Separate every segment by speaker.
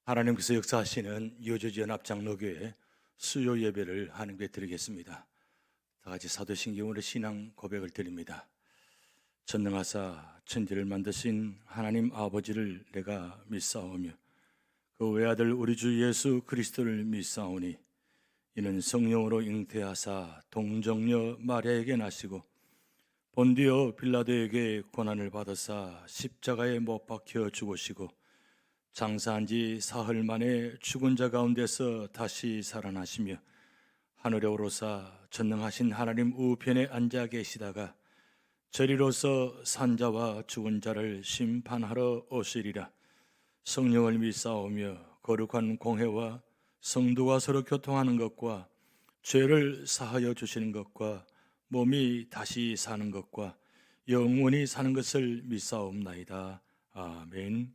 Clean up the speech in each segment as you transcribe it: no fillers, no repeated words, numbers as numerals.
Speaker 1: 하나님께서 역사하시는 요조지연합장로교회 수요 예배를 하나님께 드리겠습니다. 다 같이 사도신경으로 신앙 고백을 드립니다. 전능하사 천지를 만드신 하나님 아버지를 내가 믿사오며 그 외아들 우리 주 예수 그리스도를 믿사오니 이는 성령으로 잉태하사 동정녀 마리아에게 나시고 본디오 빌라도에게 고난을 받으사 십자가에 못 박혀 죽으시고 장사한 지 사흘 만에 죽은 자 가운데서 다시 살아나시며 하늘에 오르사 전능하신 하나님 우편에 앉아 계시다가 저리로서 산자와 죽은 자를 심판하러 오시리라. 성령을 믿사오며 거룩한 공회와 성도가 서로 교통하는 것과 죄를 사하여 주시는 것과 몸이 다시 사는 것과 영원히 사는 것을 믿사옵나이다. 아멘.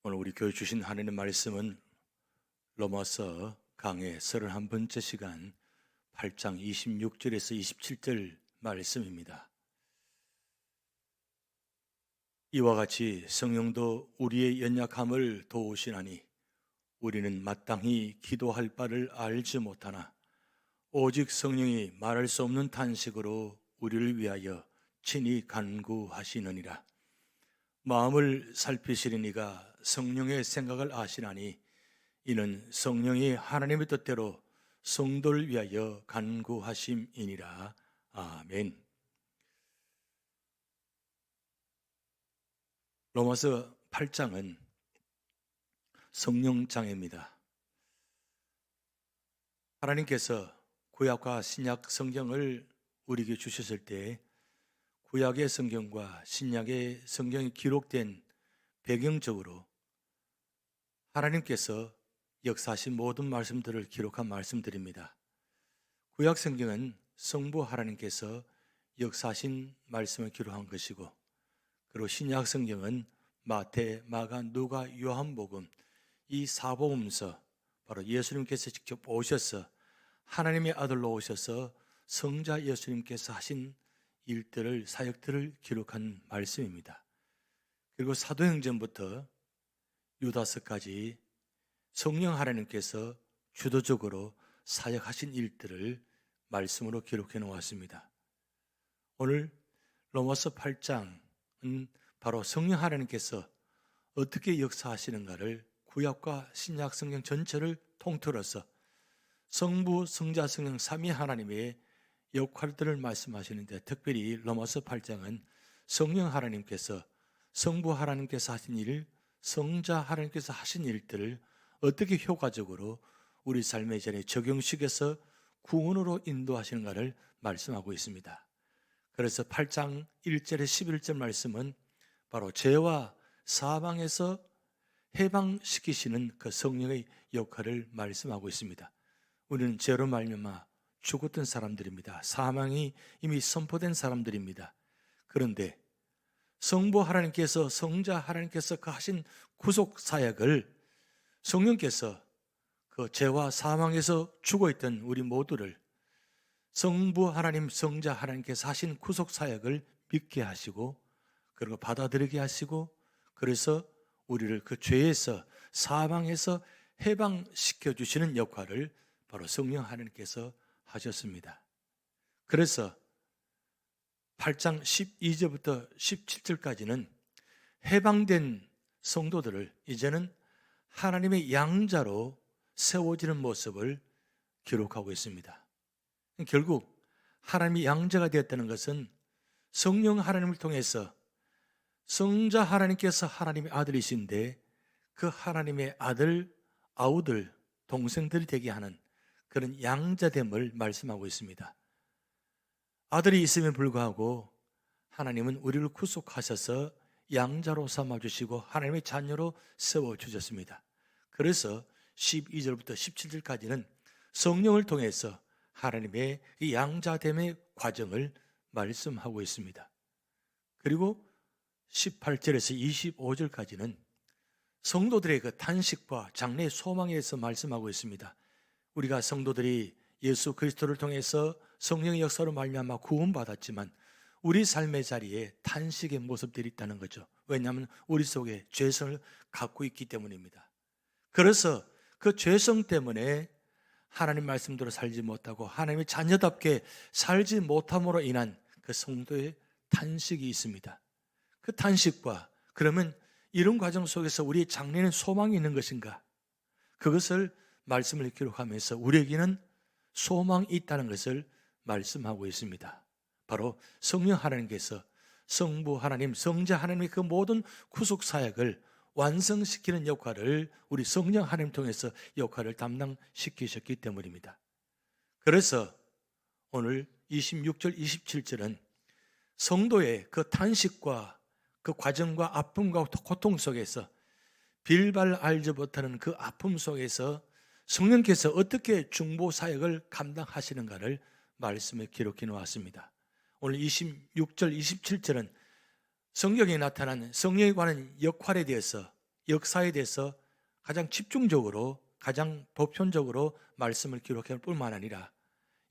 Speaker 1: 오늘 우리 교회 주신 하나님의 말씀은 로마서 강해 31번째 시간 8장 26절에서 27절 말씀입니다. 이와 같이 성령도 우리의 연약함을 도우시나니 우리는 마땅히 기도할 바를 알지 못하나 오직 성령이 말할 수 없는 탄식으로 우리를 위하여 친히 간구하시느니라. 마음을 살피시는 이가 성령의 생각을 아시나니 이는 성령이 하나님의 뜻대로 성도를 위하여 간구하심이니라. 아멘. 로마서 8장은 성령장입니다. 하나님께서 구약과 신약 성경을 우리에게 주셨을 때 구약의 성경과 신약의 성경이 기록된 배경적으로 하나님께서 역사하신 모든 말씀들을 기록한 말씀들입니다. 구약 성경은 성부 하나님께서 역사하신 말씀을 기록한 것이고, 그리고 신약 성경은 마태, 마가, 누가, 요한복음 이 사복음서, 바로 예수님께서 직접 오셔서 하나님의 아들로 오셔서 성자 예수님께서 하신 일들을, 사역들을 기록한 말씀입니다. 그리고 사도행전부터 유다서까지 성령 하나님께서 주도적으로 사역하신 일들을 말씀으로 기록해 놓았습니다. 오늘 로마서 8장은 바로 성령 하나님께서 어떻게 역사하시는가를 구약과 신약 성경 전체를 통틀어서 성부, 성자, 성령 삼위 하나님의 역할들을 말씀하시는데, 특별히 로마서 8장은 성령 하나님께서, 성부 하나님께서 하신 일, 성자 하나님께서 하신 일들을 어떻게 효과적으로 우리 삶의 전에 적용시켜서 구원으로 인도하시는가를 말씀하고 있습니다. 그래서 8장 1절에 11절 말씀은 바로 죄와 사망에서 해방시키시는 그 성령의 역할을 말씀하고 있습니다. 우리는 죄로 말미암아 죽었던 사람들입니다. 사망이 이미 선포된 사람들입니다. 그런데 성부 하나님께서, 성자 하나님께서 그 하신 구속 사역을 성령께서 그 죄와 사망에서 죽어있던 우리 모두를 성부 하나님, 성자 하나님께서 하신 구속 사역을 믿게 하시고, 그리고 받아들이게 하시고, 그래서 우리를 그 죄에서, 사망에서 해방시켜 주시는 역할을 바로 성령 하나님께서 하셨습니다. 그래서 8장 12절부터 17절까지는 해방된 성도들을 이제는 하나님의 양자로 세워지는 모습을 기록하고 있습니다. 결국 하나님이 양자가 되었다는 것은 성령 하나님을 통해서 성자 하나님께서 하나님의 아들이신데 그 하나님의 아들, 아우들, 동생들이 되게 하는 그런 양자됨을 말씀하고 있습니다. 아들이 있음에 불구하고 하나님은 우리를 구속하셔서 양자로 삼아주시고 하나님의 자녀로 세워주셨습니다. 그래서 12절부터 17절까지는 성령을 통해서 하나님의 이 양자됨의 과정을 말씀하고 있습니다. 그리고 18절에서 25절까지는 성도들의 그 탄식과 장래의 소망에 대해서 말씀하고 있습니다. 우리가 성도들이 예수 그리스도를 통해서 성령의 역사로 말미암아 구원받았지만 우리 삶의 자리에 탄식의 모습들이 있다는 거죠. 왜냐하면 우리 속에 죄성을 갖고 있기 때문입니다. 그래서 그 죄성 때문에 하나님 말씀대로 살지 못하고 하나님의 자녀답게 살지 못함으로 인한 그 성도의 탄식이 있습니다. 그 탄식과 그러면 이런 과정 속에서 우리의 장래는 소망이 있는 것인가? 그것을 말씀을 기록하면서 우리에게는 소망이 있다는 것을 말씀하고 있습니다. 바로 성령 하나님께서 성부 하나님, 성자 하나님의 그 모든 구속 사역을 완성시키는 역할을 우리 성령 하나님 통해서 역할을 담당시키셨기 때문입니다. 그래서 오늘 26절, 27절은 성도의 그 탄식과 그 과정과 아픔과 고통 속에서 빌발 알지 못하는 그 아픔 속에서 성령께서 어떻게 중보 사역을 감당하시는가를 말씀에 기록해 놓았습니다. 오늘 26절, 27절은 성경에 나타난 성령에 관한 역할에 대해서, 역사에 대해서 가장 집중적으로, 가장 보편적으로 말씀을 기록할 뿐만 아니라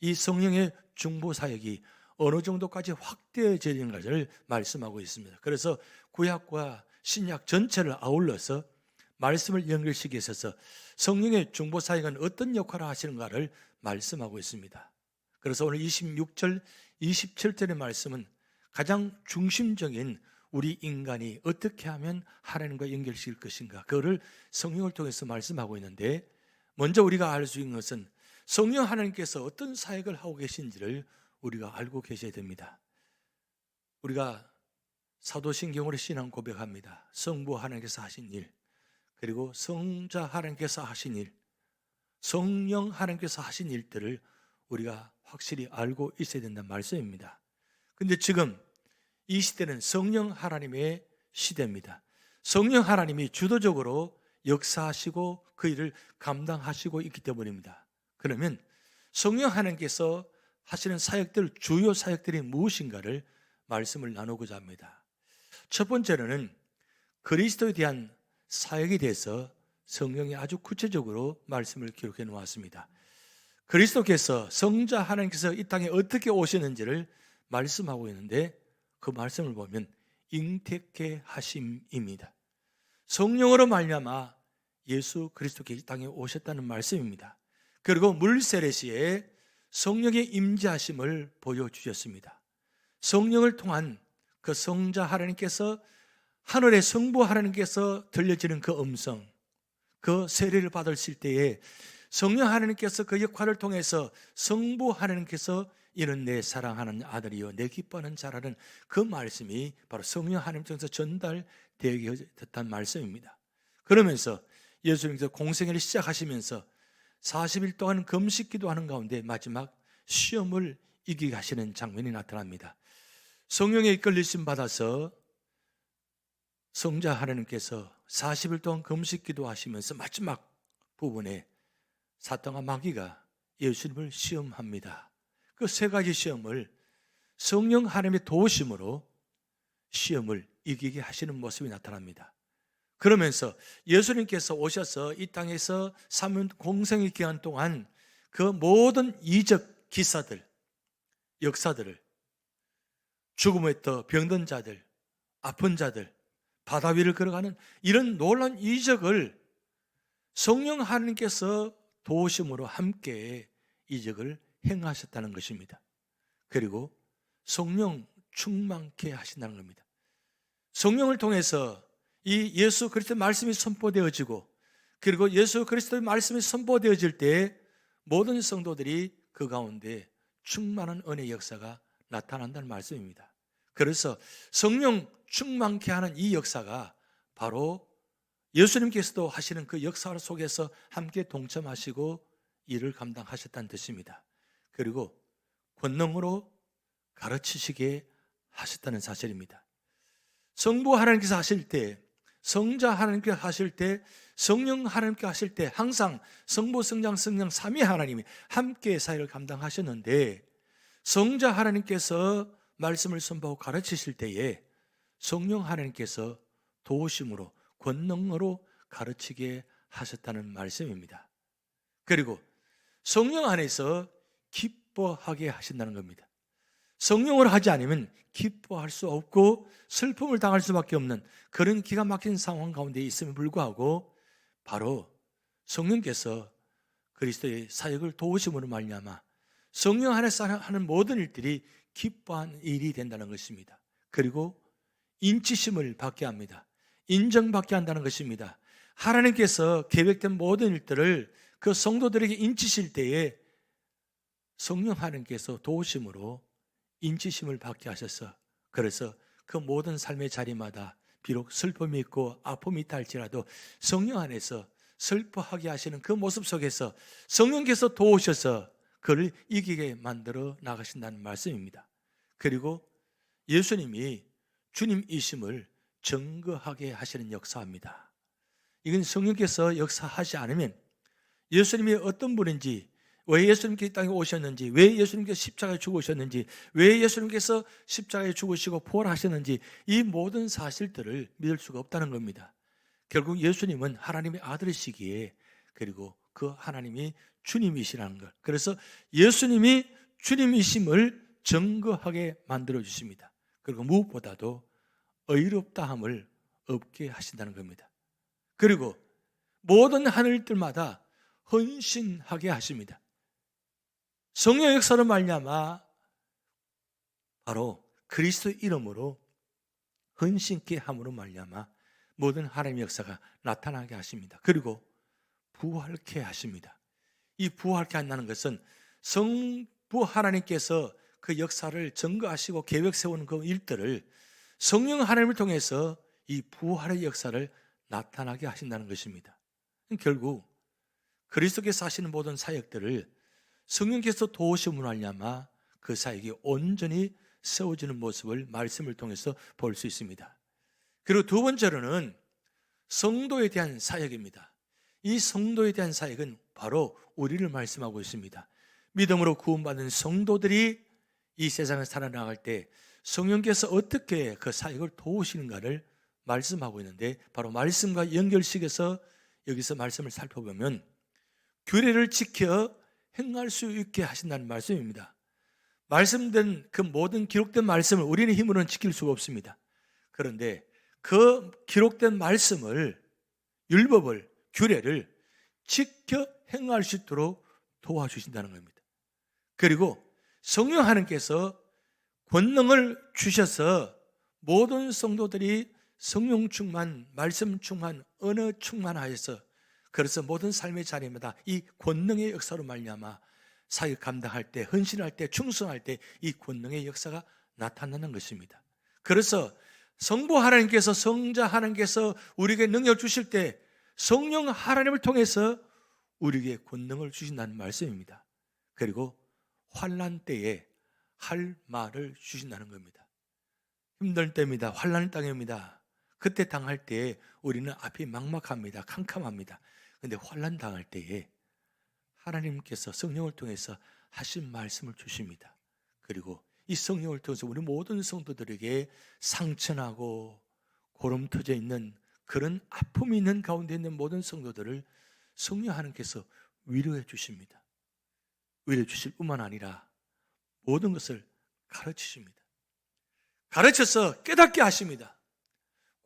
Speaker 1: 이 성령의 중보 사역이 어느 정도까지 확대해지는 것을 말씀하고 있습니다. 그래서 구약과 신약 전체를 아울러서 말씀을 연결시키기 위해서 성령의 중보 사역은 어떤 역할을 하시는가를 말씀하고 있습니다. 그래서 오늘 26절, 27절의 말씀은 가장 중심적인 우리 인간이 어떻게 하면 하나님과 연결시킬 것인가, 그거를 성령을 통해서 말씀하고 있는데, 먼저 우리가 알 수 있는 것은 성령 하나님께서 어떤 사역을 하고 계신지를 우리가 알고 계셔야 됩니다. 우리가 사도신경으로 신앙 고백합니다. 성부 하나님께서 하신 일, 그리고 성자 하나님께서 하신 일, 성령 하나님께서 하신 일들을 우리가 확실히 알고 있어야 된다는 말씀입니다. 근데 지금 이 시대는 성령 하나님의 시대입니다. 성령 하나님이 주도적으로 역사하시고 그 일을 감당하시고 있기 때문입니다. 그러면 성령 하나님께서 하시는 사역들, 주요 사역들이 무엇인가를 말씀을 나누고자 합니다. 첫 번째로는 그리스도에 대한 사역에 대해서 성경이 아주 구체적으로 말씀을 기록해 놓았습니다. 그리스도께서, 성자 하나님께서 이 땅에 어떻게 오시는지를 말씀하고 있는데, 그 말씀을 보면 잉태케 하심입니다. 성령으로 말미암아 예수 그리스도께서 이 땅에 오셨다는 말씀입니다. 그리고 물세례시에 성령의 임재하심을 보여주셨습니다. 성령을 통한 그 성자 하나님께서, 하늘의 성부 하나님께서 들려지는 그 음성, 그 세례를 받으실 때에 성령 하나님께서 그 역할을 통해서 성부 하나님께서 이는 내 사랑하는 아들이요 내 기뻐하는 자라는 그 말씀이 바로 성령 하나님 통해서 전달되게 됐다는 말씀입니다. 그러면서 예수님께서 공생애를 시작하시면서 40일 동안 금식 기도하는 가운데 마지막 시험을 이기게 하시는 장면이 나타납니다. 성령에 이끌리심 받아서 성자 하나님께서 40일 동안 금식 기도하시면서 마지막 부분에 사탄과 마귀가 예수님을 시험합니다. 그 세 가지 시험을 성령 하나님의 도우심으로 시험을 이기게 하시는 모습이 나타납니다. 그러면서 예수님께서 오셔서 이 땅에서 3년 공생의 기간 동안 그 모든 이적 기사들, 역사들을, 죽음에 떠 병든 자들, 아픈 자들, 바다 위를 걸어가는 이런 놀라운 이적을 성령 하나님께서 도우심으로 함께 이적을 행하셨다는 것입니다. 그리고 성령 충만케 하신다는 겁니다. 성령을 통해서 이 예수 그리스도의 말씀이 선포되어지고, 그리고 예수 그리스도의 말씀이 선포되어질 때 모든 성도들이 그 가운데 충만한 은혜의 역사가 나타난다는 말씀입니다. 그래서 성령 충만케 하는 이 역사가 바로 예수님께서도 하시는 그 역사 속에서 함께 동참하시고 일을 감당하셨다는 뜻입니다. 그리고 권능으로 가르치시게 하셨다는 사실입니다. 성부 하나님께서 하실 때, 성자 하나님께서 하실 때, 성령 하나님께서 하실 때 항상 성부, 성장, 성령 삼위 하나님이 함께 사역을 감당하셨는데, 성자 하나님께서 말씀을 선포하고 가르치실 때에 성령 하나님께서 도우심으로, 권능으로 가르치게 하셨다는 말씀입니다. 그리고 성령 안에서 기뻐하게 하신다는 겁니다. 성령을 하지 않으면 기뻐할 수 없고 슬픔을 당할 수밖에 없는 그런 기가 막힌 상황 가운데 있음에 불구하고 바로 성령께서 그리스도의 사역을 도우심으로 말미암아 성령 안에서 하는 모든 일들이 기뻐한 일이 된다는 것입니다. 그리고 인치심을 받게 합니다. 인정받게 한다는 것입니다. 하나님께서 계획된 모든 일들을 그 성도들에게 인치실 때에 성령 하나님께서 도우심으로 인치심을 받게 하셔서 그래서 그 모든 삶의 자리마다 비록 슬픔이 있고 아픔이 있다 할지라도 성령 안에서 슬퍼하게 하시는 그 모습 속에서 성령께서 도우셔서 그를 이기게 만들어 나가신다는 말씀입니다. 그리고 예수님이 주님이심을 증거하게 하시는 역사입니다. 이건 성령께서 역사하지 않으면 예수님이 어떤 분인지, 왜 예수님께서 이 땅에 오셨는지, 왜 예수님께서 십자가에 죽으셨는지, 왜 예수님께서 십자가에 죽으시고 부활하셨는지 이 모든 사실들을 믿을 수가 없다는 겁니다. 결국 예수님은 하나님의 아들이시기에 그리고 그 하나님이 주님이시라는 것, 그래서 예수님이 주님이심을 증거하게 만들어 주십니다. 그리고 무엇보다도 의롭다함을 없게 하신다는 겁니다. 그리고 모든 하늘들마다 헌신하게 하십니다. 성령의 역사로 말미암아 바로 그리스도 이름으로 헌신케 함으로 말미암아 모든 하나님의 역사가 나타나게 하십니다. 그리고 부활케 하십니다. 이 부활케 한다는 것은 성부 하나님께서 그 역사를 증거하시고 계획 세우는 그 일들을 성령 하나님을 통해서 이 부활의 역사를 나타나게 하신다는 것입니다. 결국 그리스도께서 하시는 모든 사역들을 성령께서 도우심으로 말미암아 그 사역이 온전히 세워지는 모습을 말씀을 통해서 볼 수 있습니다. 그리고 두 번째로는 성도에 대한 사역입니다. 이 성도에 대한 사역은 바로 우리를 말씀하고 있습니다. 믿음으로 구원받은 성도들이 이 세상을 살아나갈 때 성령께서 어떻게 그 사역을 도우시는가를 말씀하고 있는데 바로 말씀과 연결시켜서 여기서 말씀을 살펴보면 규례를 지켜 행할 수 있게 하신다는 말씀입니다. 말씀된 그 모든 기록된 말씀을 우리는 힘으로는 지킬 수가 없습니다. 그런데 그 기록된 말씀을, 율법을, 규례를 지켜 행할 수 있도록 도와주신다는 겁니다. 그리고 성령 하나님께서 권능을 주셔서 모든 성도들이 성령 충만, 말씀 충만, 언어 충만하여서 그래서 모든 삶의 자리마다 이 권능의 역사로 말미암아 사역 감당할 때, 헌신할 때, 충성할 때 이 권능의 역사가 나타나는 것입니다. 그래서 성부 하나님께서, 성자 하나님께서 우리에게 능력 주실 때 성령 하나님을 통해서 우리에게 권능을 주신다는 말씀입니다. 그리고 환난 때에 할 말을 주신다는 겁니다. 힘들 때입니다. 환난의 땅입니다. 그때 당할 때에 우리는 앞이 막막합니다. 캄캄합니다. 그런데 환난 당할 때에 하나님께서 성령을 통해서 하신 말씀을 주십니다. 그리고 이 성령을 통해서 우리 모든 성도들에게 상처나고 고름 터져 있는 그런 아픔이 있는 가운데 있는 모든 성도들을 성령 하나님께서 위로해 주십니다. 위로해 주실 뿐만 아니라 모든 것을 가르치십니다. 가르쳐서 깨닫게 하십니다.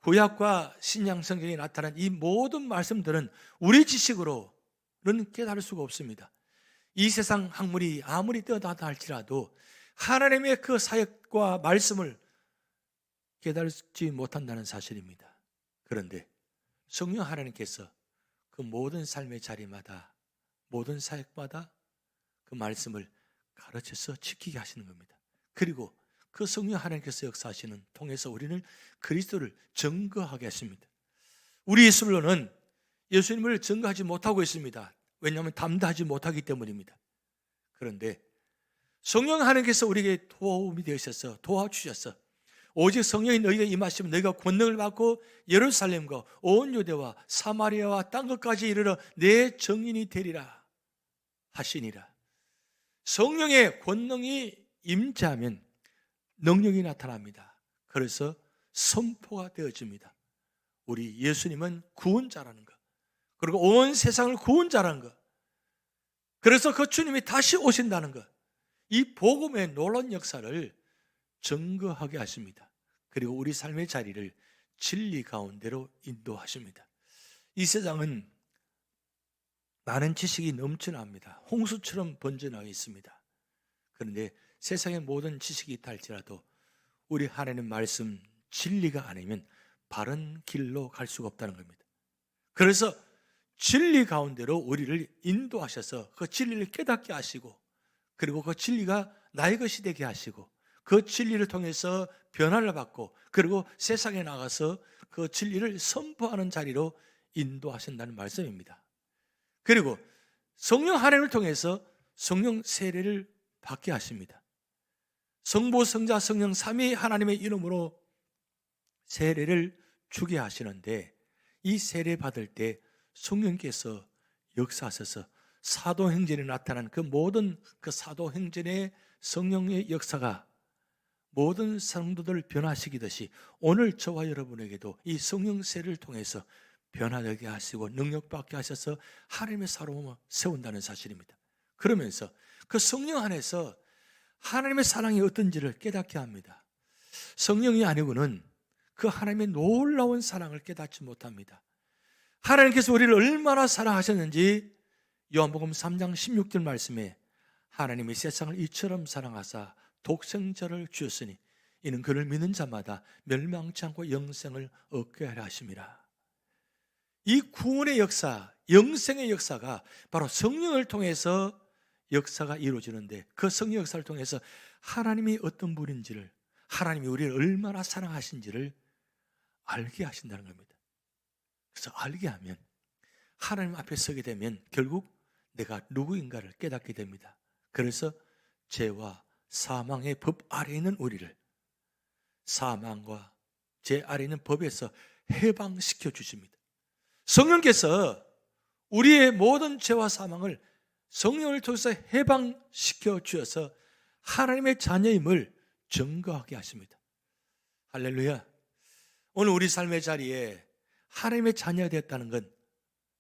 Speaker 1: 구약과 신약 성경에 나타난 이 모든 말씀들은 우리 지식으로는 깨달을 수가 없습니다. 이 세상 학문이 아무리 뛰어나다 할지라도 하나님의 그 사역과 말씀을 깨달지 못한다는 사실입니다. 그런데 성령 하나님께서 그 모든 삶의 자리마다, 모든 사역마다 그 말씀을 가르쳐서 지키게 하시는 겁니다. 그리고 그 성령 하나님께서 역사하시는 통해서 우리는 그리스도를 증거하게 하십니다. 우리 예술로는 예수님을 증거하지 못하고 있습니다. 왜냐하면 담대하지 못하기 때문입니다. 그런데 성령 하나님께서 우리에게 도움이 되셔서 도와주셔서 오직 성령이 너희에게 임하시면 너희가 권능을 받고 예루살렘과 온 유대와 사마리아와 땅 끝까지 이르러 내 증인이 되리라 하시니라. 성령의 권능이 임재하면 능력이 나타납니다. 그래서 선포가 되어집니다. 우리 예수님은 구원자라는 것, 그리고 온 세상을 구원자라는 것, 그래서 그 주님이 다시 오신다는 것, 이 복음의 놀라운 역사를 증거하게 하십니다. 그리고 우리 삶의 자리를 진리 가운데로 인도하십니다. 이 세상은 많은 지식이 넘쳐납니다. 홍수처럼 번져나가 있습니다. 그런데 세상의 모든 지식이 있다 할지라도 우리 하나님 말씀 진리가 아니면 바른 길로 갈 수가 없다는 겁니다. 그래서 진리 가운데로 우리를 인도하셔서 그 진리를 깨닫게 하시고, 그리고 그 진리가 나의 것이 되게 하시고, 그 진리를 통해서 변화를 받고, 그리고 세상에 나가서 그 진리를 선포하는 자리로 인도하신다는 말씀입니다. 그리고 성령 하나님을 통해서 성령 세례를 받게 하십니다. 성부, 성자, 성령 삼위 하나님의 이름으로 세례를 주게 하시는데, 이 세례 받을 때 성령께서 역사하셔서 사도행전에 나타난 그 모든 그 사도행전의 성령의 역사가 모든 성도들을 변화시키듯이 오늘 저와 여러분에게도 이 성령 세례를 통해서 변화되게 하시고 능력받게 하셔서 하나님의 사람을 세운다는 사실입니다. 그러면서 그 성령 안에서 하나님의 사랑이 어떤지를 깨닫게 합니다. 성령이 아니고는 그 하나님의 놀라운 사랑을 깨닫지 못합니다. 하나님께서 우리를 얼마나 사랑하셨는지 요한복음 3장 16절 말씀에 하나님이 세상을 이처럼 사랑하사 독생자를 주셨으니 이는 그를 믿는 자마다 멸망치 않고 영생을 얻게 하려 하심이라. 이 구원의 역사, 영생의 역사가 바로 성령을 통해서 역사가 이루어지는데, 그 성령 역사를 통해서 하나님이 어떤 분인지를, 하나님이 우리를 얼마나 사랑하신지를 알게 하신다는 겁니다. 그래서 알게 하면 하나님 앞에 서게 되면 결국 내가 누구인가를 깨닫게 됩니다. 그래서 죄와 사망의 법 아래에 있는 우리를 사망과 죄 아래에 있는 법에서 해방시켜 주십니다. 성령께서 우리의 모든 죄와 사망을 성령을 통해서 해방시켜 주셔서 하나님의 자녀임을 증거하게 하십니다. 할렐루야. 오늘 우리 삶의 자리에 하나님의 자녀가 되었다는 건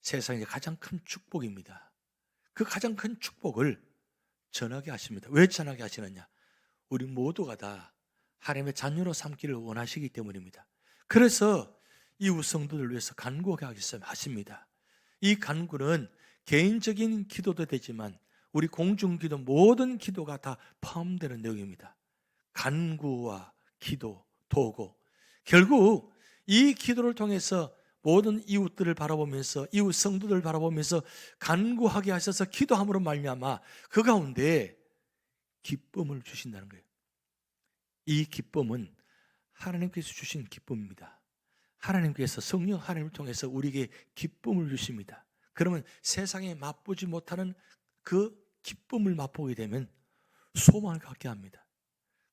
Speaker 1: 세상의 가장 큰 축복입니다. 그 가장 큰 축복을 전하게 하십니다. 왜 전하게 하시느냐? 우리 모두가 다 하나님의 자녀로 삼기를 원하시기 때문입니다. 그래서 이웃 성도들을 위해서 간구하게 하십니다. 이 간구는 개인적인 기도도 되지만 우리 공중기도 모든 기도가 다 포함되는 내용입니다. 간구와 기도, 도구, 결국 이 기도를 통해서 모든 이웃들을 바라보면서, 이웃 성도들을 바라보면서 간구하게 하셔서 기도함으로 말미암아 그 가운데 기쁨을 주신다는 거예요. 이 기쁨은 하나님께서 주신 기쁨입니다. 하나님께서 성령 하나님을 통해서 우리에게 기쁨을 주십니다. 그러면 세상에 맛보지 못하는 그 기쁨을 맛보게 되면 소망을 갖게 합니다.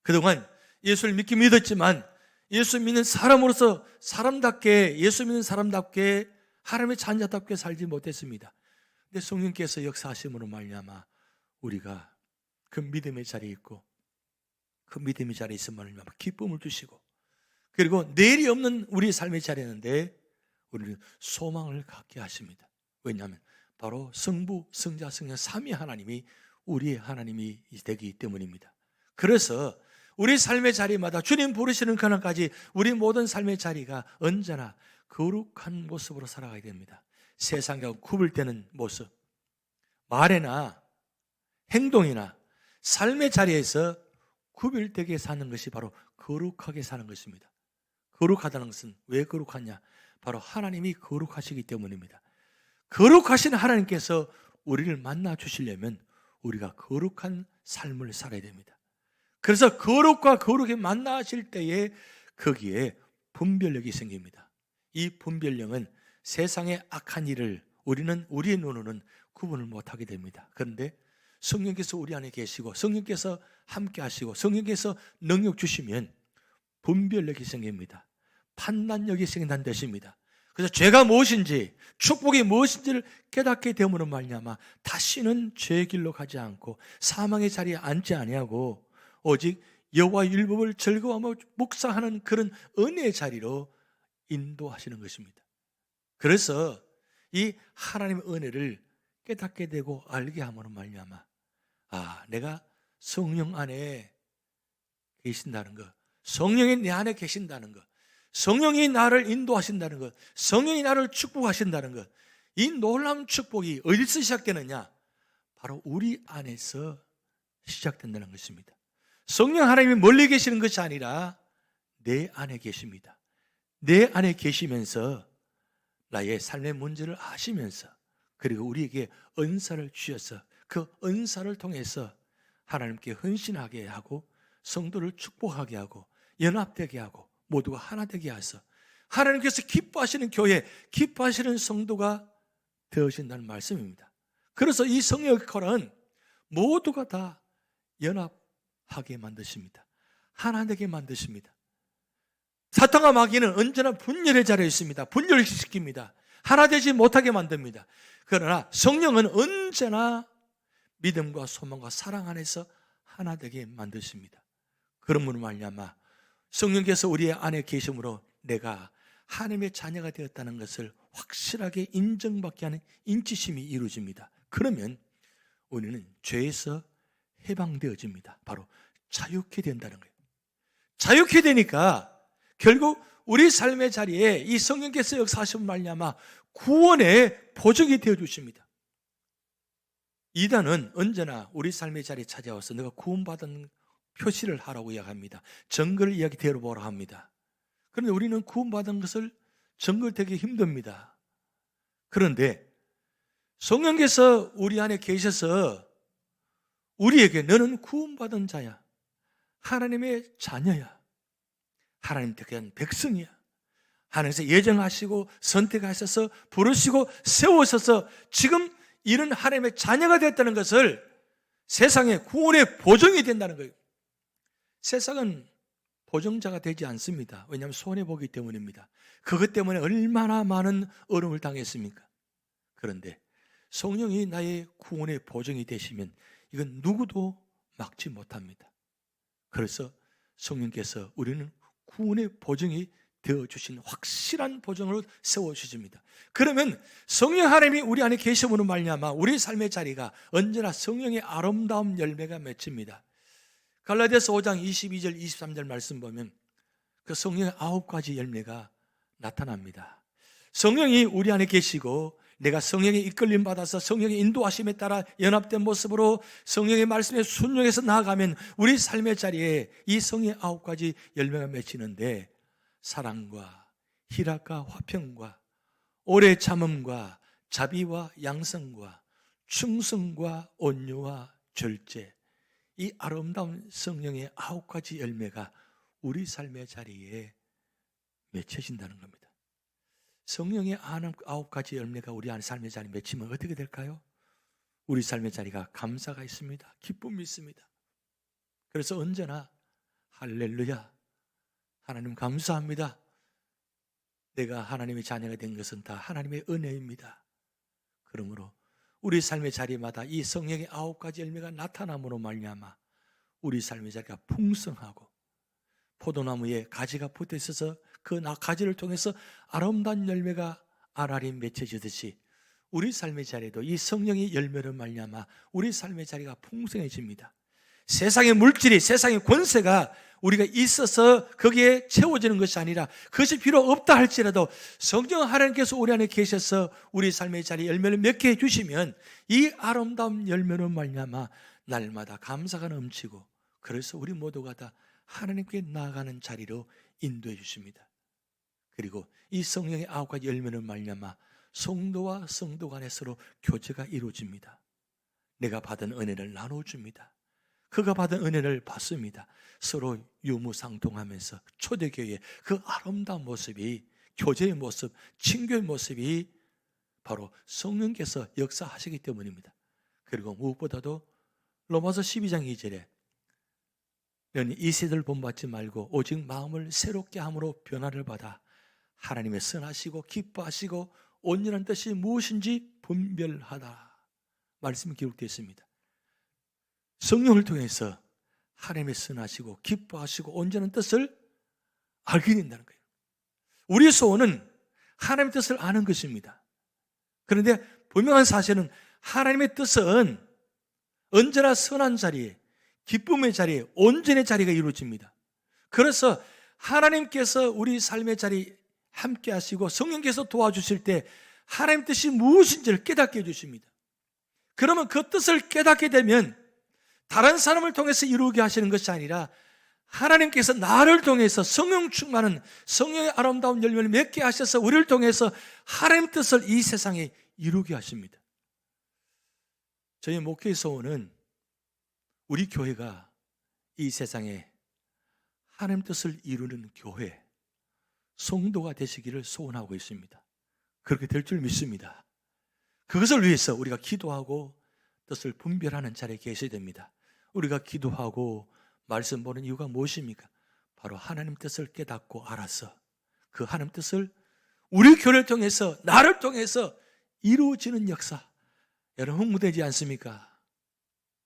Speaker 1: 그동안 예수를 믿었지만 예수 믿는 사람으로서 사람답게, 예수 믿는 사람답게, 하나님의 자녀답게 살지 못했습니다. 근데 성령께서 역사하심으로 말미암아 우리가 그 믿음의 자리에 있고, 그 믿음의 자리에 있음으로 말미암아 기쁨을 주시고, 그리고 내일이 없는 우리의 삶의 자리였는데 우리는 소망을 갖게 하십니다. 왜냐하면 바로 성부, 성자, 성령 삼위 하나님이 우리의 하나님이 되기 때문입니다. 그래서 우리 삶의 자리마다 주님 부르시는 그날까지 우리 모든 삶의 자리가 언제나 거룩한 모습으로 살아가야 됩니다. 세상과 구별되는 모습, 말이나 행동이나 삶의 자리에서 구별되게 사는 것이 바로 거룩하게 사는 것입니다. 거룩하다는 것은 왜 거룩하냐? 바로 하나님이 거룩하시기 때문입니다. 거룩하신 하나님께서 우리를 만나 주시려면 우리가 거룩한 삶을 살아야 됩니다. 그래서 거룩과 거룩이 만나실 때에 거기에 분별력이 생깁니다. 이 분별력은 세상의 악한 일을 우리의 눈으로는 구분을 못하게 됩니다. 그런데 성령께서 우리 안에 계시고 성령께서 함께 하시고 성령께서 능력 주시면 분별력이 생깁니다. 판단력이 생긴다는 뜻입니다. 그래서 죄가 무엇인지, 축복이 무엇인지를 깨닫게 됨으로 말미암아 다시는 죄의 길로 가지 않고 사망의 자리에 앉지 아니하고 오직 여호와의 율법을 즐거워하며 묵상하는 그런 은혜의 자리로 인도하시는 것입니다. 그래서 이 하나님의 은혜를 깨닫게 되고 알게 함으로 말미암아 내가 성령 안에 계신다는 것, 성령이 내 안에 계신다는 것, 성령이 나를 인도하신다는 것, 성령이 나를 축복하신다는 것, 이 놀라운 축복이 어디서 시작되느냐? 바로 우리 안에서 시작된다는 것입니다. 성령 하나님이 멀리 계시는 것이 아니라 내 안에 계십니다. 내 안에 계시면서 나의 삶의 문제를 아시면서, 그리고 우리에게 은사를 주셔서 그 은사를 통해서 하나님께 헌신하게 하고 성도를 축복하게 하고 연합되게 하고 모두가 하나 되게 하셔서 하나님께서 기뻐하시는 교회, 기뻐하시는 성도가 되어진다는 말씀입니다. 그래서 이 성령의 역할은 모두가 다 연합하게 만드십니다. 하나 되게 만드십니다. 사탄과 마귀는 언제나 분열의 자리에 있습니다. 분열시킵니다. 하나 되지 못하게 만듭니다. 그러나 성령은 언제나 믿음과 소망과 사랑 안에서 하나 되게 만드십니다. 그러므로 말미암아 성령께서 우리 안에 계심으로 내가 하나님의 자녀가 되었다는 것을 확실하게 인정받게 하는 인치심이 이루어집니다. 그러면 우리는 죄에서 해방되어집니다. 바로 자유케 된다는 거예요. 자유케 되니까 결국 우리 삶의 자리에 이 성령께서 역사하시면 말미암아 구원의 보증이 되어주십니다. 이단은 언제나 우리 삶의 자리에 찾아와서 내가 구원받은 표시를 하라고 이야기합니다. 증거를 이야기대로 보라 합니다. 그런데 우리는 구원받은 것을 증거되기 힘듭니다. 그런데 성령께서 우리 안에 계셔서 우리에게 너는 구원받은 자야, 하나님의 자녀야, 하나님 택한 백성이야, 하나님께서 예정하시고 선택하셔서 부르시고 세우셔서 지금 이런 하나님의 자녀가 됐다는 것을 세상의 구원의 보증이 된다는 거예요. 세상은 보증자가 되지 않습니다. 왜냐하면 손해보기 때문입니다. 그것 때문에 얼마나 많은 어려움을 당했습니까? 그런데 성령이 나의 구원의 보증이 되시면 이건 누구도 막지 못합니다. 그래서 성령께서 우리는 구원의 보증이 되어주신 확실한 보증으로 세워주십니다. 그러면 성령 하나님이 우리 안에 계심으로 말미암아 우리 삶의 자리가 언제나 성령의 아름다운 열매가 맺힙니다. 갈라디아서 5장 22절 23절 말씀 보면 그 성령의 9가지 열매가 나타납니다. 성령이 우리 안에 계시고 내가 성령의 이끌림 받아서 성령의 인도하심에 따라 연합된 모습으로 성령의 말씀에 순종해서 나아가면 우리 삶의 자리에 이 성령의 9가지 열매가 맺히는데, 사랑과 희락과 화평과 오래 참음과 자비와 양성과 충성과 온유와 절제, 이 아름다운 성령의 9가지 열매가 우리 삶의 자리에 맺혀진다는 겁니다. 성령의 9가지 열매가 우리 안에 삶의 자리에 맺히면 어떻게 될까요? 우리 삶의 자리가 감사가 있습니다. 기쁨이 있습니다. 그래서 언제나 할렐루야, 하나님 감사합니다. 내가 하나님의 자녀가 된 것은 다 하나님의 은혜입니다. 그러므로 우리 삶의 자리마다 이 성령의 9가지 열매가 나타남으로 말미암아 우리 삶의 자리가 풍성하고 포도나무에 가지가 붙어 있어서 그 가지를 통해서 아름다운 열매가 알알이 맺혀지듯이 우리 삶의 자리에도 이 성령의 열매로 말미암아 우리 삶의 자리가 풍성해집니다. 세상의 물질이, 세상의 권세가 우리가 있어서 거기에 채워지는 것이 아니라 그것이 필요 없다 할지라도 성령 하나님께서 우리 안에 계셔서 우리 삶의 자리에 열매를 맺게 해주시면 이 아름다운 열매로 말미암아 날마다 감사가 넘치고, 그래서 우리 모두가 다 하나님께 나아가는 자리로 인도해 주십니다. 그리고 이 성령의 9가지 열매로 말미암아 성도와 성도 간에 서로 교제가 이루어집니다. 내가 받은 은혜를 나눠줍니다. 그가 받은 은혜를 받습니다. 서로 유무상통하면서 초대교회의 그 아름다운 모습이, 교제의 모습, 친교의 모습이 바로 성령께서 역사하시기 때문입니다. 그리고 무엇보다도 로마서 12장 2절에 너는 이 세대를 본받지 말고 오직 마음을 새롭게 함으로 변화를 받아 하나님의 선하시고 기뻐하시고 온전한 뜻이 무엇인지 분별하다 말씀이 기록되어 있습니다. 성령을 통해서 하나님의 선하시고 기뻐하시고 온전한 뜻을 알게 된다는 거예요. 우리의 소원은 하나님의 뜻을 아는 것입니다. 그런데 분명한 사실은 하나님의 뜻은 언제나 선한 자리에, 기쁨의 자리, 온전의 자리가 이루어집니다. 그래서 하나님께서 우리 삶의 자리 함께 하시고 성령께서 도와주실 때 하나님 뜻이 무엇인지를 깨닫게 해주십니다. 그러면 그 뜻을 깨닫게 되면 다른 사람을 통해서 이루게 하시는 것이 아니라 하나님께서 나를 통해서 성령 충만한 성령의 아름다운 열매를 맺게 하셔서 우리를 통해서 하나님 뜻을 이 세상에 이루게 하십니다. 저희 목회 소원은 우리 교회가 이 세상에 하나님 뜻을 이루는 교회, 성도가 되시기를 소원하고 있습니다. 그렇게 될 줄 믿습니다. 그것을 위해서 우리가 기도하고 뜻을 분별하는 자리에 계셔야 됩니다. 우리가 기도하고 말씀 보는 이유가 무엇입니까? 바로 하나님 뜻을 깨닫고 알아서 그 하나님 뜻을 우리 교회를 통해서 나를 통해서 이루어지는 역사. 여러분 흥분되지 않습니까?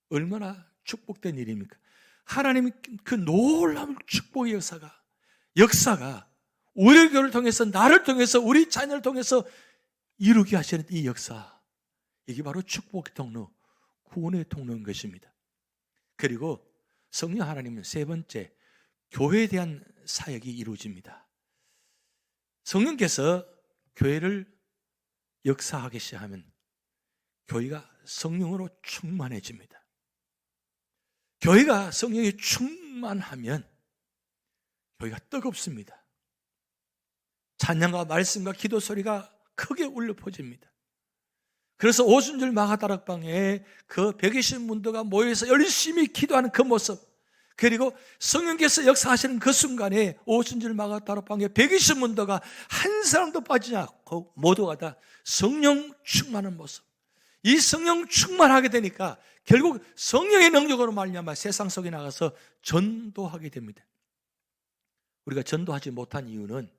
Speaker 1: 얼마나 축복된 일입니까? 하나님의 그 놀라운 축복의 역사가 우리 교회를 통해서 나를 통해서 우리 자녀를 통해서 이루게 하시는 이 역사, 이게 바로 축복의 통로, 구원의 통로인 것입니다. 그리고 성령 하나님은 세 번째, 교회에 대한 사역이 이루어집니다. 성령께서 교회를 역사하기 시작하면 교회가 성령으로 충만해집니다. 교회가 성령이 충만하면 교회가 뜨겁습니다. 찬양과 말씀과 기도 소리가 크게 울려 퍼집니다. 그래서 오순절 마가다락방에 그 120문도가 모여서 열심히 기도하는 그 모습, 그리고 성령께서 역사하시는 그 순간에 오순절 마가다락방에 120문도가 한 사람도 빠지지 않고 모두가 다 성령 충만한 모습, 이 성령 충만하게 되니까 결국 성령의 능력으로 말미암아 세상 속에 나가서 전도하게 됩니다. 우리가 전도하지 못한 이유는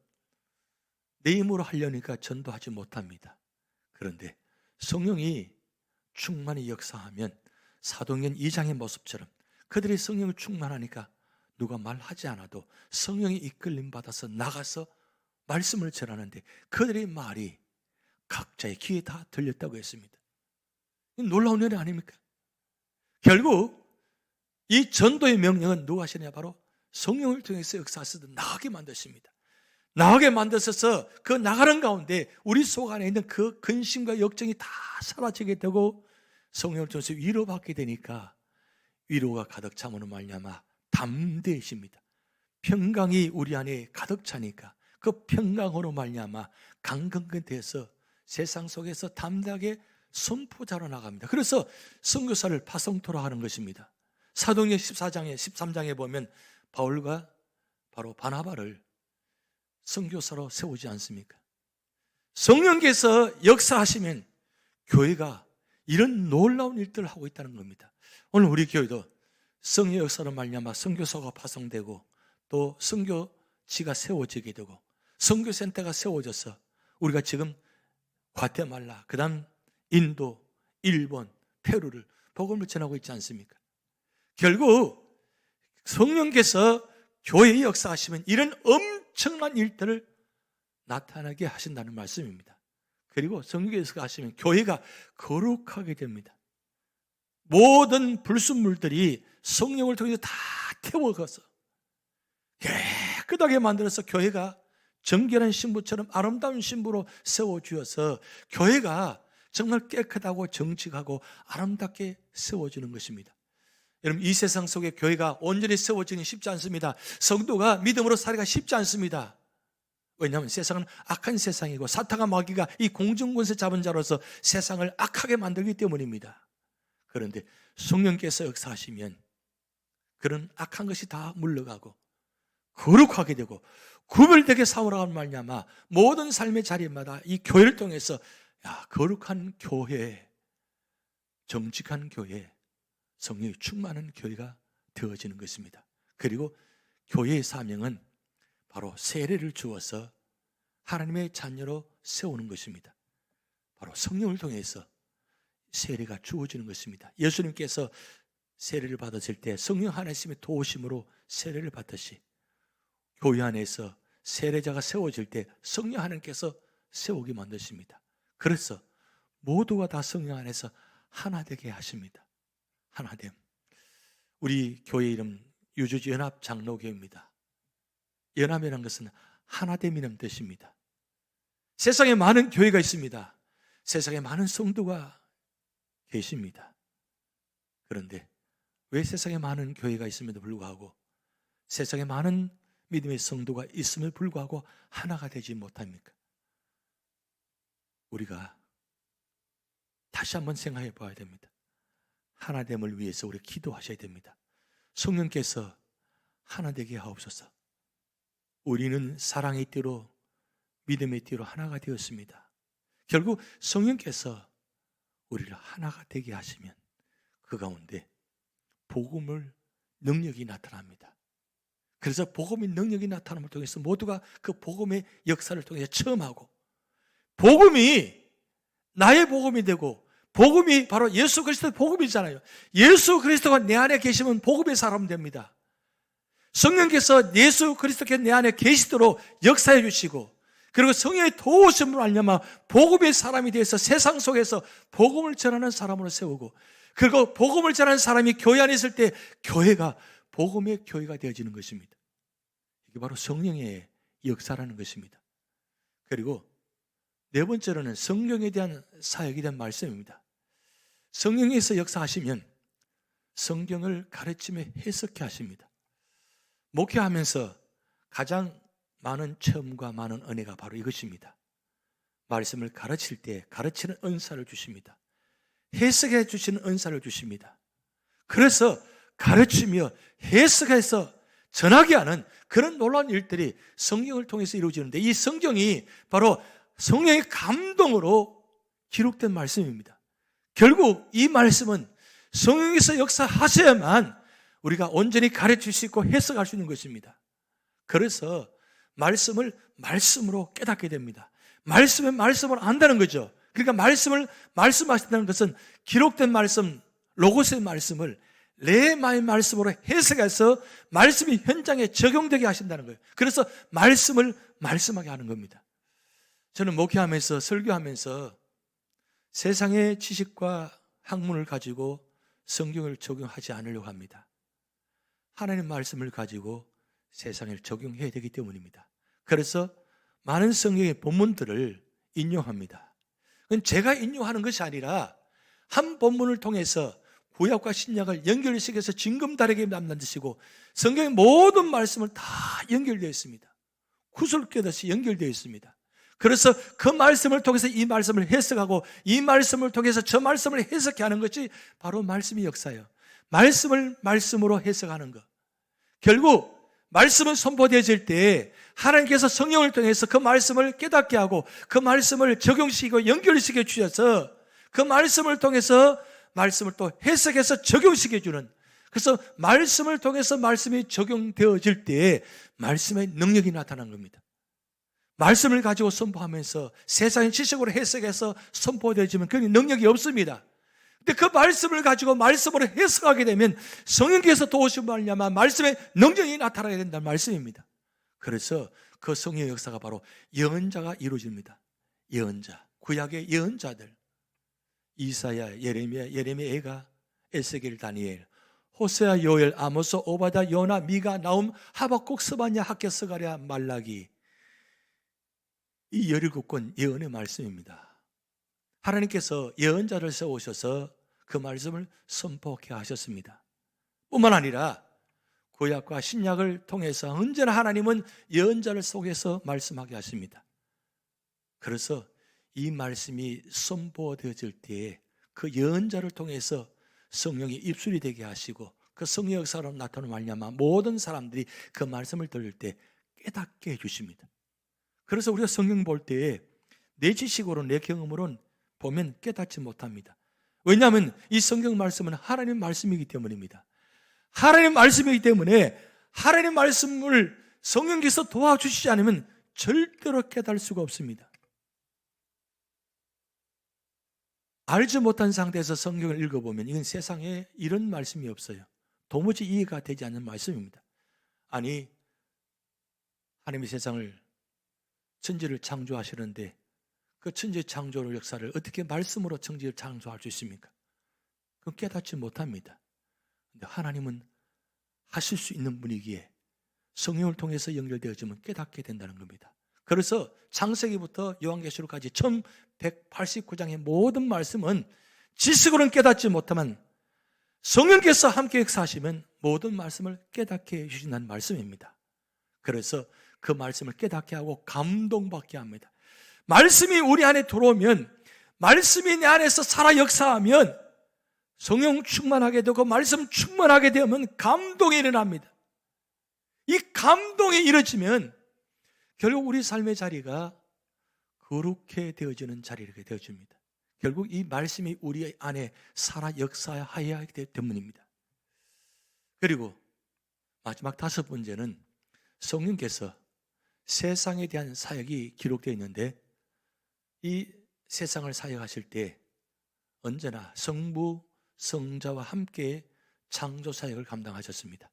Speaker 1: 내 힘으로 하려니까 전도하지 못합니다. 그런데 성령이 충만히 역사하면 사도행전 2장의 모습처럼 그들이 성령을 충만하니까 누가 말하지 않아도 성령이 이끌림 받아서 나가서 말씀을 전하는데 그들의 말이 각자의 귀에 다 들렸다고 했습니다. 놀라운 은혜 아닙니까? 결국 이 전도의 명령은 누가 하시냐? 바로 성령을 통해서 역사하셔서 나가게 만드십니다. 나가게 만드셔서 그 나가는 가운데 우리 속 안에 있는 그 근심과 역정이 다 사라지게 되고 성령을 통해서 위로받게 되니까 위로가 가득 참으로 말미암아 담대해집니다. 평강이 우리 안에 가득 차니까 그 평강으로 말미암아 강건해서 세상 속에서 담대하게 선포자로 나갑니다. 그래서 선교사를 파송토로 하는 것입니다. 사도행전 14장에 13장에 보면 바울과 바로 바나바를 선교사로 세우지 않습니까? 성령께서 역사하시면 교회가 이런 놀라운 일들을 하고 있다는 겁니다. 오늘 우리 교회도 성령 역사로 말미암아 선교사가 파송되고 또 선교지가 세워지게 되고 선교센터가 세워져서 우리가 지금 과테말라, 그 다음 인도, 일본, 페루를 복음을 전하고 있지 않습니까? 결국 성령께서 교회의 역사하시면 이런 엄청난 일들을 나타나게 하신다는 말씀입니다. 그리고 성령께서 하시면 교회가 거룩하게 됩니다. 모든 불순물들이 성령을 통해서 다 태워가서 깨끗하게 만들어서 교회가 정결한 신부처럼 아름다운 신부로 세워주어서 교회가 정말 깨끗하고 정직하고 아름답게 세워지는 것입니다. 여러분, 이 세상 속에 교회가 온전히 세워지기 쉽지 않습니다. 성도가 믿음으로 살기가 쉽지 않습니다. 왜냐하면 세상은 악한 세상이고 사탄과 마귀가 이 공중권세 잡은 자로서 세상을 악하게 만들기 때문입니다. 그런데 성령께서 역사하시면 그런 악한 것이 다 물러가고 거룩하게 되고 구별되게 살아가는 말미암아 모든 삶의 자리마다 이 교회를 통해서 거룩한 교회, 정직한 교회, 성령이 충만한 교회가 되어지는 것입니다. 그리고 교회의 사명은 바로 세례를 주어서 하나님의 자녀로 세우는 것입니다. 바로 성령을 통해서 세례가 주어지는 것입니다. 예수님께서 세례를 받으실 때 성령 하나님의 도우심으로 세례를 받듯이 교회 안에서 세례자가 세워질 때 성령 하나님께서 세우게 만드십니다. 그래서 모두가 다 성령 안에서 하나 되게 하십니다. 하나됨. 우리 교회 이름 유주지 연합 장로교회입니다. 연합이라는 것은 하나됨이라는 뜻입니다. 세상에 많은 교회가 있습니다. 세상에 많은 성도가 계십니다. 그런데 왜 세상에 많은 교회가 있음에도 불구하고 세상에 많은 믿음의 성도가 있음에도 불구하고 하나가 되지 못합니까? 우리가 다시 한번 생각해 봐야 됩니다. 하나됨을 위해서 우리 기도하셔야 됩니다. 성령께서 하나 되게 하옵소서. 우리는 사랑의 띠로 믿음의 띠로 하나가 되었습니다. 결국 성령께서 우리를 하나가 되게 하시면 그 가운데 복음을 능력이 나타납니다. 그래서 복음의 능력이 나타남을 통해서 모두가 그 복음의 역사를 통해서 체험하고 복음이 나의 복음이 되고 복음이 바로 예수 그리스도의 복음이잖아요. 예수 그리스도가 내 안에 계시면 복음의 사람 됩니다. 성령께서 예수 그리스도께서 내 안에 계시도록 역사해 주시고 그리고 성령의 도우심으로 알려마 복음의 사람이 되어서 세상 속에서 복음을 전하는 사람으로 세우고 그리고 복음을 전하는 사람이 교회 안에 있을 때 교회가 복음의 교회가 되어지는 것입니다. 이게 바로 성령의 역사라는 것입니다. 그리고 네 번째로는 성령에 대한 사역에 대한 말씀입니다. 성령에서 역사하시면 성경을 가르치며 해석해 하십니다. 목회하면서 가장 많은 체험과 많은 은혜가 바로 이것입니다. 말씀을 가르칠 때 가르치는 은사를 주십니다. 해석해 주시는 은사를 주십니다. 그래서 가르치며 해석해서 전하게 하는 그런 놀라운 일들이 성경을 통해서 이루어지는데 이 성경이 바로 성령의 감동으로 기록된 말씀입니다. 결국 이 말씀은 성령에서 역사하셔야만 우리가 온전히 가르칠 수 있고 해석할 수 있는 것입니다. 그래서 말씀을 말씀으로 깨닫게 됩니다. 말씀은 말씀을 안다는 거죠. 그러니까 말씀을 말씀하신다는 것은 기록된 말씀, 로고스의 말씀을 레마의 말씀으로 해석해서 말씀이 현장에 적용되게 하신다는 거예요. 그래서 말씀을 말씀하게 하는 겁니다. 저는 목회하면서 설교하면서 세상의 지식과 학문을 가지고 성경을 적용하지 않으려고 합니다. 하나님 말씀을 가지고 세상에 적용해야 되기 때문입니다. 그래서 많은 성경의 본문들을 인용합니다. 그건 제가 인용하는 것이 아니라 한 본문을 통해서 구약과 신약을 연결시켜서 징검다리게 만드시고 성경의 모든 말씀을 다 연결되어 있습니다. 구슬 꿰듯이 연결되어 있습니다. 그래서 그 말씀을 통해서 이 말씀을 해석하고 이 말씀을 통해서 저 말씀을 해석해 하는 것이 바로 말씀의 역사예요. 말씀을 말씀으로 해석하는 것. 결국 말씀은 선포되어질 때 하나님께서 성령을 통해서 그 말씀을 깨닫게 하고 그 말씀을 적용시키고 연결시켜 주셔서 그 말씀을 통해서 말씀을 또 해석해서 적용시켜 주는, 그래서 말씀을 통해서 말씀이 적용되어질 때 말씀의 능력이 나타난 겁니다. 말씀을 가지고 선포하면서 세상의 지식으로 해석해서 선포되어지면 그 능력이 없습니다. 근데 그 말씀을 가지고 말씀으로 해석하게 되면 성령께서 도우심을 말미암아 말씀의 능력이 나타나게 된다는 말씀입니다. 그래서 그 성령의 역사가 바로 예언자가 이루어집니다. 예언자, 구약의 예언자들, 이사야, 예레미야, 애가, 에스겔, 다니엘, 호세아, 요엘, 아모스, 오바다, 요나, 미가, 나움, 하박국, 스바냐, 학개, 스가랴, 말라기, 이 17권 예언의 말씀입니다. 하나님께서 예언자를 세우셔서 그 말씀을 선포하게 하셨습니다. 뿐만 아니라 구약과 신약을 통해서 언제나 하나님은 예언자를 속에서 말씀하게 하십니다. 그래서 이 말씀이 선포되어질 때에 그 예언자를 통해서 성령이 입술이 되게 하시고 그 성령 역사로 나타나는 말미암아 모든 사람들이 그 말씀을 들을 때 깨닫게 해주십니다. 그래서 우리가 성경 볼 때에 내 지식으로 내 경험으로는 보면 깨닫지 못합니다. 왜냐하면 이 성경 말씀은 하나님 말씀이기 때문입니다. 하나님 말씀이기 때문에 하나님 말씀을 성령께서 도와주시지 않으면 절대로 깨달을 수가 없습니다. 알지 못한 상태에서 성경을 읽어보면 이건 세상에 이런 말씀이 없어요. 도무지 이해가 되지 않는 말씀입니다. 아니, 하나님이 세상을 천지를 창조하시는데 그 천지 창조의 역사를 어떻게 말씀으로 천지를 창조할 수 있습니까? 그건 깨닫지 못합니다. 근데 하나님은 하실 수 있는 분이기에 성령을 통해서 연결되어지면 깨닫게 된다는 겁니다. 그래서 창세기부터 요한계시록까지 1189장의 모든 말씀은 지식으로는 깨닫지 못하면 성령께서 함께 역사하시면 모든 말씀을 깨닫게 해주신다는 말씀입니다. 그래서 그 말씀을 깨닫게 하고 감동받게 합니다. 말씀이 우리 안에 들어오면, 말씀이 내 안에서 살아 역사하면 성령 충만하게 되고 말씀 충만하게 되면 감동이 일어납니다. 이 감동이 이루어지면 결국 우리 삶의 자리가 거룩해 되어지는 자리가 되어집니다. 결국 이 말씀이 우리 안에 살아 역사하여야 하기 때문입니다. 그리고 마지막 5번째는 성령께서 세상에 대한 사역이 기록되어 있는데, 이 세상을 사역하실 때 언제나 성부, 성자와 함께 창조 사역을 감당하셨습니다.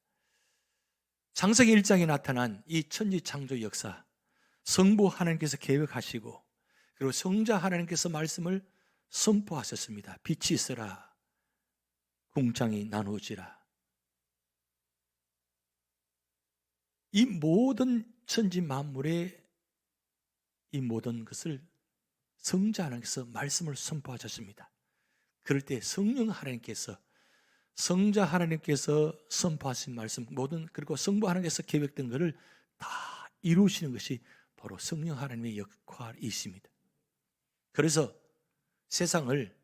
Speaker 1: 창세기 1장에 나타난 이 천지 창조 역사, 성부 하나님께서 계획하시고 그리고 성자 하나님께서 말씀을 선포하셨습니다. 빛이 있으라, 궁창이 나누어지라. 이 모든 천지 만물의 이 모든 것을 성자 하나님께서 말씀을 선포하셨습니다. 그럴 때 성령 하나님께서, 성자 하나님께서 선포하신 말씀 모든, 그리고 성부 하나님께서 계획된 것을 다 이루시는 것이 바로 성령 하나님의 역할이십니다. 그래서 세상을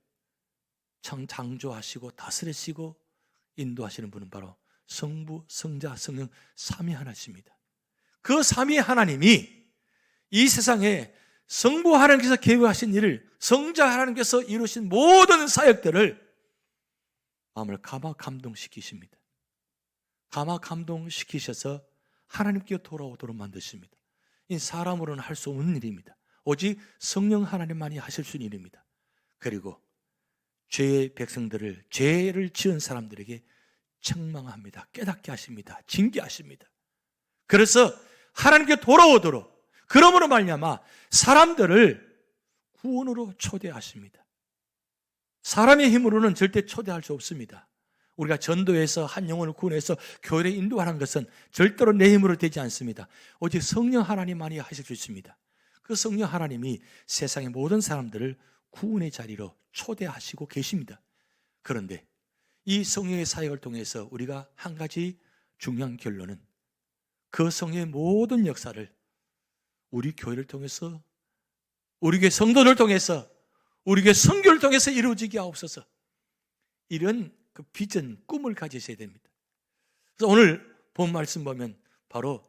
Speaker 1: 창조하시고 다스리시고 인도하시는 분은 바로 성부, 성자, 성령 삼위 하나십니다. 그 삼위 하나님이 이 세상에 성부 하나님께서 계획하신 일을, 성자 하나님께서 이루신 모든 사역들을 마음을 감화 감동시키십니다. 감화 감동시키셔서 하나님께 돌아오도록 만드십니다. 이 사람으로는 할 수 없는 일입니다. 오직 성령 하나님만이 하실 수 있는 일입니다. 그리고 죄의 백성들을, 죄를 지은 사람들에게 책망합니다. 깨닫게 하십니다. 징계하십니다. 그래서 하나님께 돌아오도록, 그러므로 말미암아 사람들을 구원으로 초대하십니다. 사람의 힘으로는 절대 초대할 수 없습니다. 우리가 전도해서 한 영혼을 구원해서 교회에 인도하는 것은 절대로 내 힘으로 되지 않습니다. 오직 성령 하나님만이 하실 수 있습니다. 그 성령 하나님이 세상의 모든 사람들을 구원의 자리로 초대하시고 계십니다. 그런데 이 성령의 사역을 통해서 우리가 한 가지 중요한 결론은, 그 성령의 모든 역사를 우리 교회를 통해서, 우리 교회 성도를 통해서, 우리 교회 선교를 통해서 이루어지게 하옵소서. 이런 그 비전, 꿈을 가지셔야 됩니다. 그래서 오늘 본 말씀 보면 바로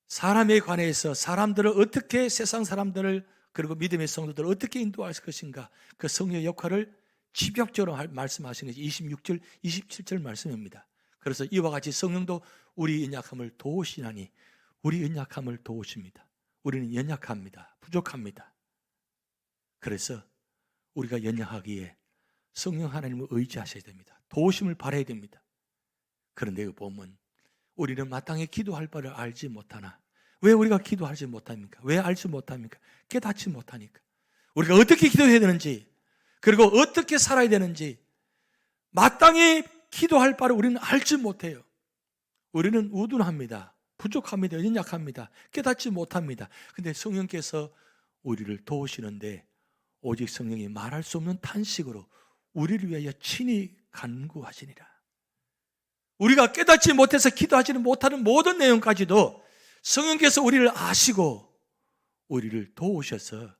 Speaker 1: 사람에 관해서 사람들을 어떻게, 세상 사람들을, 그리고 믿음의 성도들을 어떻게 인도할 것인가, 그 성령의 역할을 집약적으로 말씀하신 것이 26절, 27절 말씀입니다. 그래서 이와 같이 성령도 우리 연약함을 도우시나니, 우리 연약함을 도우십니다. 우리는 연약합니다. 부족합니다. 그래서 우리가 연약하기에 성령 하나님을 의지하셔야 됩니다. 도우심을 바라야 됩니다. 그런데 보면 우리는 마땅히 기도할 바를 알지 못하나, 왜 우리가 기도하지 못합니까? 왜 알지 못합니까? 깨닫지 못하니까. 우리가 어떻게 기도해야 되는지, 그리고 어떻게 살아야 되는지 마땅히 기도할 바를 우리는 알지 못해요. 우리는 우둔합니다. 부족합니다. 연약합니다. 깨닫지 못합니다. 근데 성령께서 우리를 도우시는데 오직 성령이 말할 수 없는 탄식으로 우리를 위하여 친히 간구하시니라. 우리가 깨닫지 못해서 기도하지는 못하는 모든 내용까지도 성령께서 우리를 아시고 우리를 도우셔서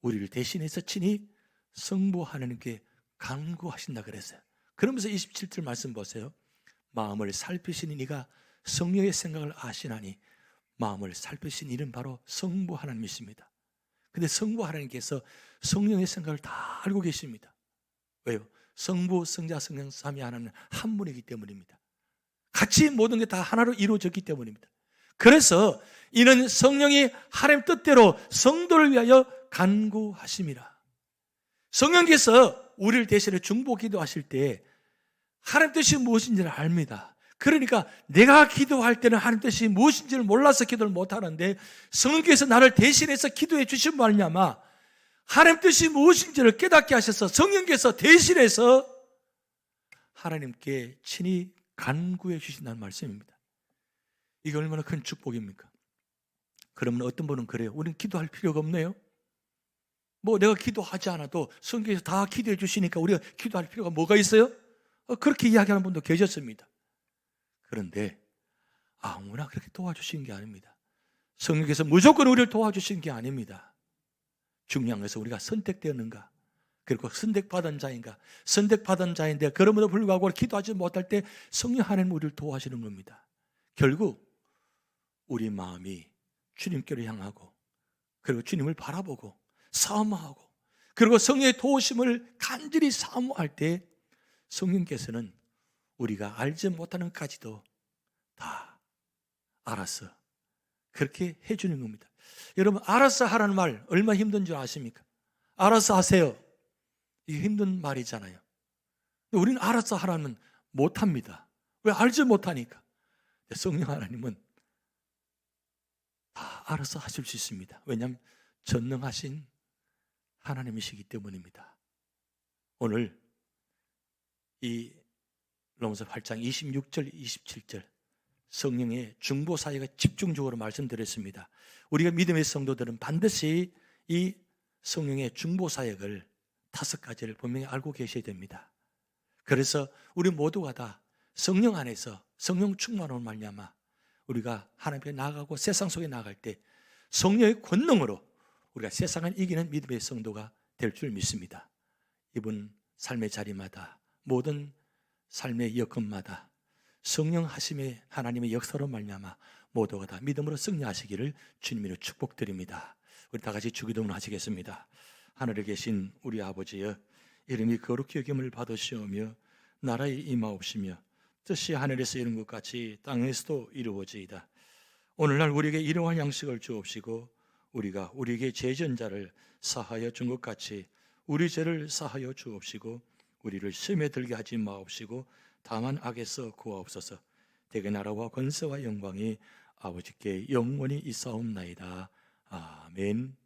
Speaker 1: 우리를 대신해서 친히 성부 하나님께 간구하신다 그랬어요. 그러면서 27절 말씀 보세요. 마음을 살피시는 이가 성령의 생각을 아시나니, 마음을 살피신 이는 바로 성부 하나님이십니다. 근데 성부 하나님께서 성령의 생각을 다 알고 계십니다. 왜요? 성부, 성자, 성령 삼위 하나는 한 분이기 때문입니다. 같이 모든 게 다 하나로 이루어졌기 때문입니다. 그래서 이는 성령이 하나님 뜻대로 성도를 위하여 간구하심이라. 성령께서 우리를 대신해 중보 기도하실 때 하나님 뜻이 무엇인지를 압니다. 그러니까 내가 기도할 때는 하나님 뜻이 무엇인지를 몰라서 기도를 못하는데, 성령께서 나를 대신해서 기도해 주신 말미암아 하나님 뜻이 무엇인지를 깨닫게 하셔서 성령께서 대신해서 하나님께 친히 간구해 주신다는 말씀입니다. 이게 얼마나 큰 축복입니까? 그러면 어떤 분은 그래요. 우리는 기도할 필요가 없네요. 뭐 내가 기도하지 않아도 성경에서 다 기도해 주시니까 우리가 기도할 필요가 뭐가 있어요? 그렇게 이야기하는 분도 계셨습니다. 그런데 아무나 그렇게 도와주신 게 아닙니다. 성령께서 무조건 우리를 도와주신 게 아닙니다. 중요한 것은 우리가 선택되었는가, 그리고 선택받은 자인가. 선택받은 자인데 그럼에도 불구하고 기도하지 못할 때 성령 하나님 우리를 도와주시는 겁니다. 결국 우리 마음이 주님께로 향하고, 그리고 주님을 바라보고 사모하고, 그리고 성령의 도우심을 간절히 사모할 때 성령께서는 우리가 알지 못하는 것까지도 다 알아서 그렇게 해주는 겁니다. 여러분, 알아서 하라는 말 얼마나 힘든 줄 아십니까? 알아서 하세요. 이게 힘든 말이잖아요. 우리는 알아서 하라면 못합니다. 왜? 알지 못하니까. 성령 하나님은 다 알아서 하실 수 있습니다. 왜냐하면 전능하신 하나님이시기 때문입니다. 오늘 이 로마서 8장 26절 27절 성령의 중보 사역을 집중적으로 말씀드렸습니다. 우리가 믿음의 성도들은 반드시 이 성령의 중보 사역을 5가지를 분명히 알고 계셔야 됩니다. 그래서 우리 모두가 다 성령 안에서 성령 충만으로 말미암아 우리가 하나님 앞에 나아가고 세상 속에 나아갈 때 성령의 권능으로 우리가 세상을 이기는 믿음의 성도가 될 줄 믿습니다. 이번 삶의 자리마다, 모든 삶의 여건마다 성령 하심의 하나님의 역사로 말미암아 모두가 다 믿음으로 승리하시기를 주님으로 축복드립니다. 우리 다 같이 주기도문 하시겠습니다. 하늘에 계신 우리 아버지여, 이름이 거룩히 여김을 받으시오며 나라에 임하옵시며 뜻이 하늘에서 이룬 것 같이 땅에서도 이루어지이다. 오늘날 우리에게 일용할 양식을 주옵시고 우리가 우리에게 죄진 자를 사하여 준 것 같이 우리 죄를 사하여 주옵시고 우리를 시험에 들게 하지 마옵시고 다만 악에서 구하옵소서. 대개 나라와 권세와 영광이 아버지께 영원히 있사옵나이다. 아멘.